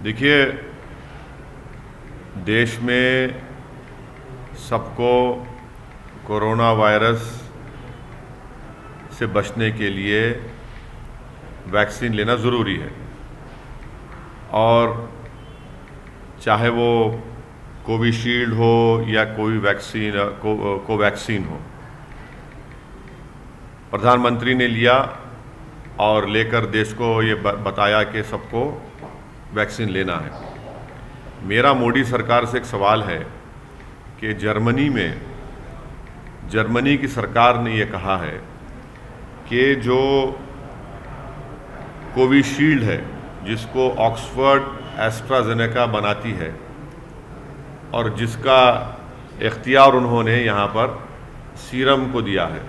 देखिए, देश में सबको कोरोना वायरस से बचने के लिए वैक्सीन लेना ज़रूरी है। और चाहे वो कोविशील्ड हो या कोई वैक्सीन कोवैक्सीन हो, प्रधानमंत्री ने लिया और लेकर देश को ये बताया कि सबको वैक्सीन लेना है। मेरा मोदी सरकार से एक सवाल है कि जर्मनी की सरकार ने ये कहा है कि जो कोविशील्ड है, जिसको ऑक्सफोर्ड एस्ट्राजेनेका बनाती है और जिसका इख्तियार उन्होंने यहाँ पर सीरम को दिया है,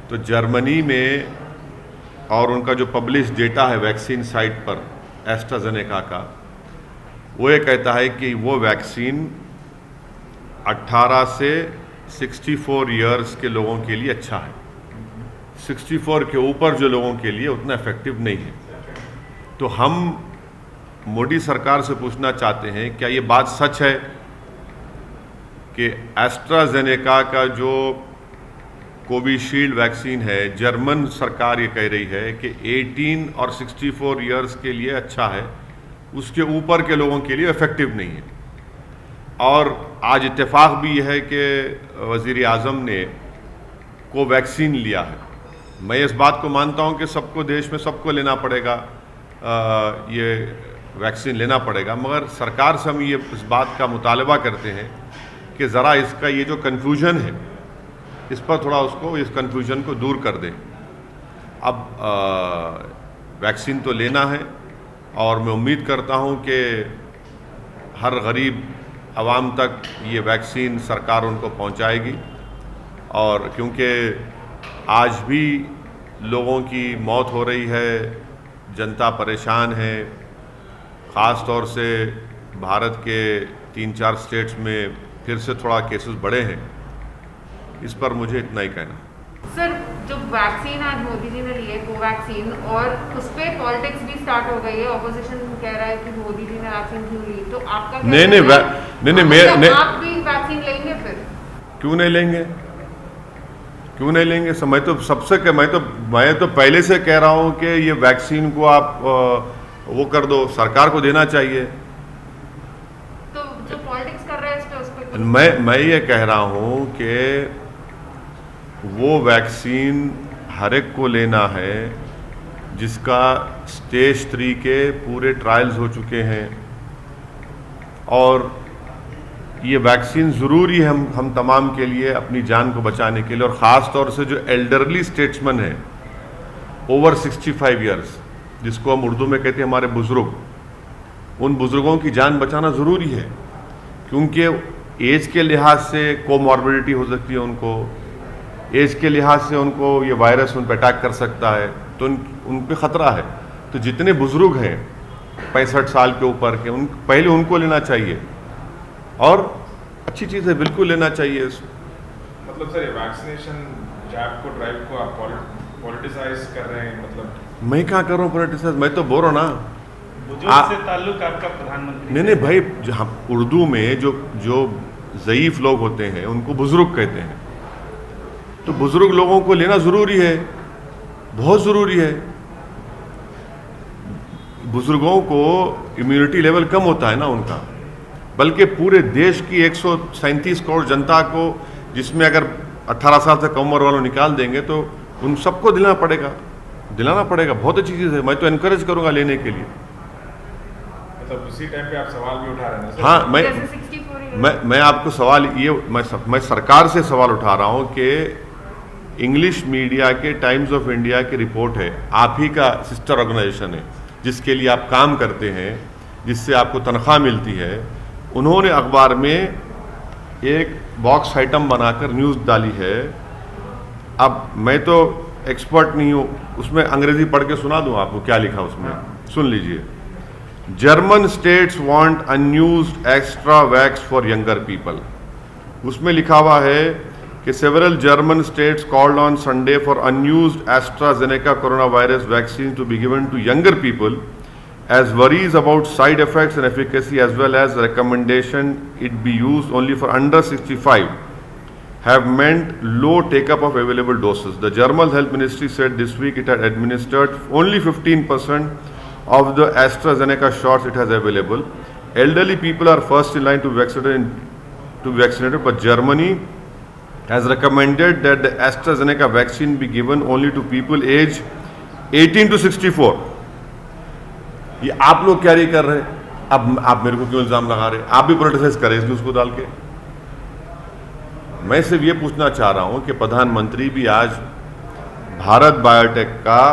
तो जर्मनी में और उनका जो पब्लिश डेटा है वैक्सीन साइट पर एस्ट्राजेनेका का, वो ये कहता है कि वो वैक्सीन 18 से 64 ईयर्स के लोगों के लिए अच्छा है। 64 के ऊपर जो लोगों के लिए उतना इफेक्टिव नहीं है। तो हम मोदी सरकार से पूछना चाहते हैं, क्या ये बात सच है कि एस्ट्राजेनेका का जो कोविशील्ड वैक्सीन है, जर्मन सरकार ये कह रही है कि 18 और 64 ईयर्स के लिए अच्छा है, उसके ऊपर के लोगों के लिए इफेक्टिव नहीं है। और आज इत्तेफाक भी यह है कि वज़ीर आज़म ने कोवैक्सीन लिया है। मैं इस बात को मानता हूं कि सबको, देश में सबको लेना पड़ेगा, ये वैक्सीन लेना पड़ेगा, मगर सरकार से हम ये इस बात का मुतालबा करते हैं कि ज़रा इसका ये जो कन्फ्यूजन है, इस पर थोड़ा इस कन्फ्यूजन को दूर कर दें। अब वैक्सीन तो लेना है और मैं उम्मीद करता हूं कि हर गरीब आवाम तक ये वैक्सीन सरकार उनको पहुंचाएगी। और क्योंकि आज भी लोगों की मौत हो रही है, जनता परेशान है, ख़ास तौर से भारत के 3-4 स्टेट्स में फिर से थोड़ा केसेस बढ़े हैं। इस पर मुझे इतना ही कहना। सर, जो वैक्सीन आज मोदी जी ने ली है कोवैक्सीन, और उस पर पॉलिटिक्स भी स्टार्ट हो गई है। ऑपोजिशन कह रहा है कि मोदी जी ने वैक्सीन क्यों ली, तो आपका क्या नहीं, आप भी वैक्सीन लेंगे फिर? क्यों नहीं लेंगे? मैं तो पहले से कह रहा हूं कि ये वैक्सीन को आप वो कर दो, सरकार को देना चाहिए। तो जो पॉलिटिक्स कर रहे हैं इस पे मैं ये कह रहा हूं कि वो वैक्सीन हर एक को लेना है जिसका स्टेज 3 के पूरे ट्रायल्स हो चुके हैं। और ये वैक्सीन ज़रूरी है हम तमाम के लिए, अपनी जान को बचाने के लिए। और ख़ास तौर से जो एल्डरली स्टेट्समैन हैं, ओवर 65 ईयर्स, जिसको हम उर्दू में कहते हैं हमारे बुज़ुर्ग, उन बुज़ुर्गों की जान बचाना ज़रूरी है। क्योंकि एज के लिहाज से कोमॉर्बिडिटी हो सकती है उनको, एज के लिहाज से उनको ये वायरस उन पर अटैक कर सकता है, तो उन पे ख़तरा है। तो जितने बुज़ुर्ग हैं 65 साल के ऊपर के, पहले उनको लेना चाहिए। और अच्छी चीज़ है, बिल्कुल लेना चाहिए। मतलब सर, ये वैक्सीनेशन जैब को, ड्राइव को आप पॉलिटिसाइज कर रहे हैं? मतलब मैं क्या कर रहा हूँ पॉलिटिसाइज? मैं तो बोल रहा हूँ ना, बुजुर्ग से ताल्लुक आपका प्रधानमंत्री। नहीं भाई, उर्दू में जो ज़ईफ़ लोग होते हैं उनको बुज़ुर्ग कहते हैं। तो बुज़ुर्ग लोगों को लेना ज़रूरी है, बहुत ज़रूरी है। बुज़ुर्गों को इम्यूनिटी लेवल कम होता है ना उनका, बल्कि पूरे देश की 137 करोड़ जनता को, जिसमें अगर 18 साल से कम उम्र वालों निकाल देंगे तो उन सबको दिलाना पड़ेगा। बहुत अच्छी चीज़ है, मैं तो एनकरेज करूँगा लेने के लिए। मतलब उसी टाइम पे आप सवाल भी उठा रहे हैं ना? हाँ, मैं आपको सवाल ये, मैं सरकार से सवाल उठा रहा हूँ कि इंग्लिश मीडिया के टाइम्स ऑफ इंडिया की रिपोर्ट है, आप ही का सिस्टर ऑर्गेनाइजेशन है जिसके लिए आप काम करते हैं, जिससे आपको तनख्वाह मिलती है। उन्होंने अखबार में एक बॉक्स आइटम बनाकर न्यूज़ डाली है। अब मैं तो एक्सपर्ट नहीं हूँ, उसमें अंग्रेजी पढ़ के सुना दूँ आपको क्या लिखा उसमें, सुन लीजिए। German states want unused extra vax for younger people. उसमें लिखा हुआ है कि several German states called on Sunday for unused AstraZeneca corona virus vaccine to be given to younger people as worries about side effects and efficacy as well as recommendation it be used only for under 65 have meant low take-up of available doses. The German Health Ministry said this week it had administered only 15% of the AstraZeneca shots it has available. Elderly people are first in line to be vaccinated, but Germany has recommended that the AstraZeneca vaccine be given only to people aged 18 to 64. ये आप लोग carry कर रहे हैं, अब आप मेरे को क्यों इल्जाम लगा रहे हैं? आप भी पोलिटिसाइज करें इसमें उसको डाल के। मैं सिर्फ ये पूछना चाह रहा हूं कि प्रधानमंत्री भी आज भारत बायोटेक का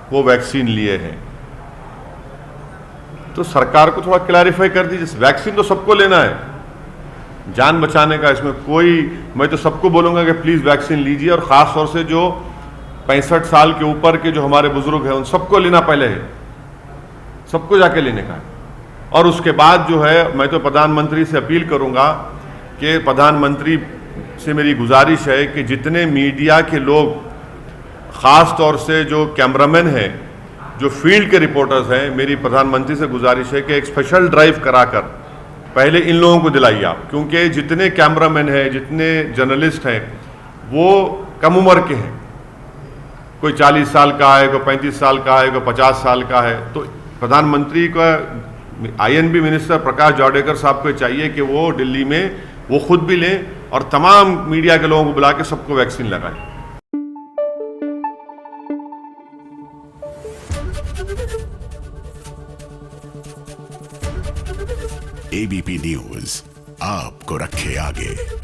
कोवैक्सीन लिए हैं, तो सरकार को थोड़ा क्लैरिफाई कर दीजिए। वैक्सीन तो सबको लेना है, जान बचाने का, इसमें कोई, मैं तो सबको बोलूंगा कि प्लीज वैक्सीन लीजिए, और खास तौर से जो 65 साल के ऊपर के जो हमारे बुजुर्ग हैं उन सबको लेना पहले है, सबको जाके लेने का है। और उसके बाद जो है मैं तो प्रधानमंत्री से अपील करूंगा कि प्रधानमंत्री से मेरी गुजारिश है कि जितने मीडिया के लोग, खास तौर से जो कैमरामैन हैं, जो फील्ड के रिपोर्टर्स हैं, मेरी प्रधानमंत्री से गुजारिश है कि एक स्पेशल ड्राइव कराकर पहले इन लोगों को दिलाइए आप, क्योंकि जितने कैमरामैन हैं, जितने जर्नलिस्ट हैं, वो कम उम्र के हैं। कोई 40 साल का है, कोई 35 साल का है, कोई 50 साल का है। तो प्रधानमंत्री का INB मिनिस्टर प्रकाश जावड़ेकर साहब को चाहिए कि वो दिल्ली में वो खुद भी लें और तमाम मीडिया के लोगों को बुला के सबको वैक्सीन लगाएं। ABP न्यूज आपको रखे आगे।